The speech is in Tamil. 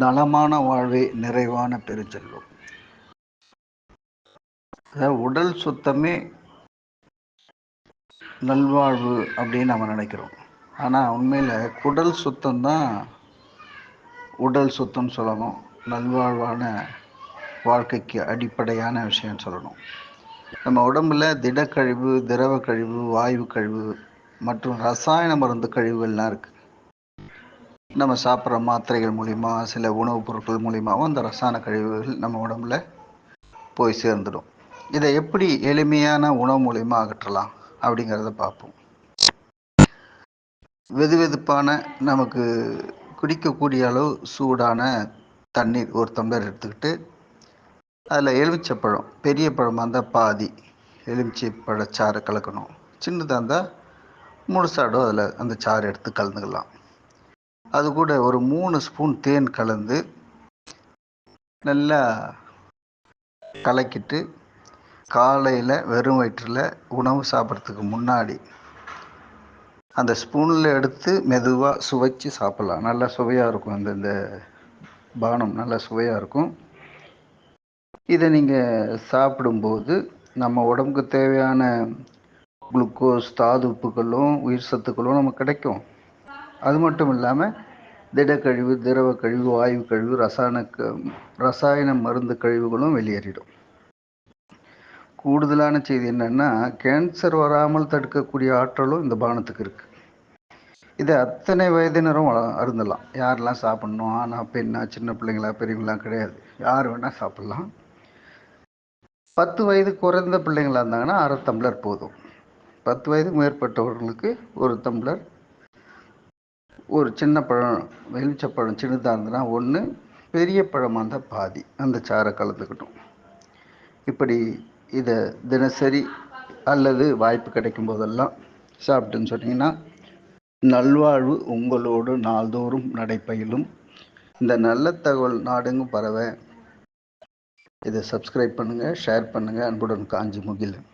நலமான வாழ்வே நிறைவான பெருஞ்செல்வம். அதாவது உடல் சுத்தமே நல்வாழ்வு அப்படின்னு நம்ம நினைக்கிறோம். ஆனால் உண்மையில் குடல் சுத்தம்தான் உடல் சுத்தம் சொல்லணும். நல்வாழ்வான வாழ்க்கைக்கு அடிப்படையான விஷயம் சொல்லணும். நம்ம உடம்புல திடக்கழிவு, திரவ கழிவு, வாயு கழிவு மற்றும் ரசாயன மருந்து கழிவுகள்லாம் இருக்குது. நம்ம சாப்பிட்ற மாத்திரைகள் மூலிமா, சில உணவுப் பொருட்கள் மூலிமாவும் அந்த ரசாயன கழிவுகள் நம்ம உடம்புல போய் சேர்ந்துடும். இதை எப்படி எளிமையான உணவு மூலிமா அகற்றலாம் அப்படிங்கிறத பார்ப்போம். வெதுவெதுப்பான நமக்கு குடிக்கக்கூடிய அளவு சூடான தண்ணீர் ஒரு டம்ளர் எடுத்துக்கிட்டு அதில் எலுமிச்சைப்பழம், பெரிய பழமாக இருந்தால் பாதி எலுமிச்சை பழச்சாறு கலக்கணும். சின்னதாக இருந்தால் முழுசாடோ அதில் அந்த சாறு எடுத்து கலந்துக்கலாம். அது கூட ஒரு 3 ஸ்பூன் தேன் கலந்து நல்லா கலக்கிட்டு காலையில் வெறும் வயிற்றில் உணவு சாப்பிட்றதுக்கு முன்னாடி அந்த ஸ்பூனில் எடுத்து மெதுவாக சுவைச்சு சாப்பிட்லாம். நல்லா சுவையாக இருக்கும். இந்த பானம் நல்லா சுவையாக இருக்கும். இதை நீங்கள் சாப்பிடும்போது நம்ம உடம்புக்கு தேவையான குளுக்கோஸ், தாது உப்புகளும் உயிர் சத்துக்களும் நமக்கு கிடைக்கும். அது மட்டும் இல்லாமல் திடக்கழிவு, திரவ கழிவு, வாயு கழிவு, ரசாயன மருந்து கழிவுகளும் வெளியேறிடும். கூடுதலான செய்தி என்னென்னா, கேன்சர் வராமல் தடுக்கக்கூடிய ஆற்றலும் இந்த பானத்துக்கு இருக்குது. இதை அத்தனை வயதினரும் அருந்தலாம். யாரெல்லாம் சாப்பிட்ணும், ஆனா பெண்ணா, சின்ன பிள்ளைங்களா, பெரியவங்களா கிடையாது, யார் வேணால் சாப்பிட்லாம். 10 வயது குறைந்த பிள்ளைங்களாக இருந்தாங்கன்னா அரை டம்ளர் போதும். 10 வயதுக்கு மேற்பட்டவர்களுக்கு ஒரு டம்ளர். ஒரு சின்ன பழம், எலுமிச்சப்பழம் சின்னதாக இருந்ததுன்னா 1, பெரிய பழமாக இருந்தால் பாதி அந்த சாறை கலந்துக்கிட்டோம். இப்படி இதை தினசரி அல்லது வாய்ப்பு கிடைக்கும் போதெல்லாம் சாப்பிட்டுன்னு சொன்னீங்கன்னா நல்வாழ்வு உங்களோடு நாள்தோறும் நடைபயிலும். இந்த நல்ல தகவல் நாடெங்கும் பரவ இதை சப்ஸ்கிரைப் பண்ணுங்கள், ஷேர் பண்ணுங்கள். அன்புடன் காஞ்சி முகிலன்.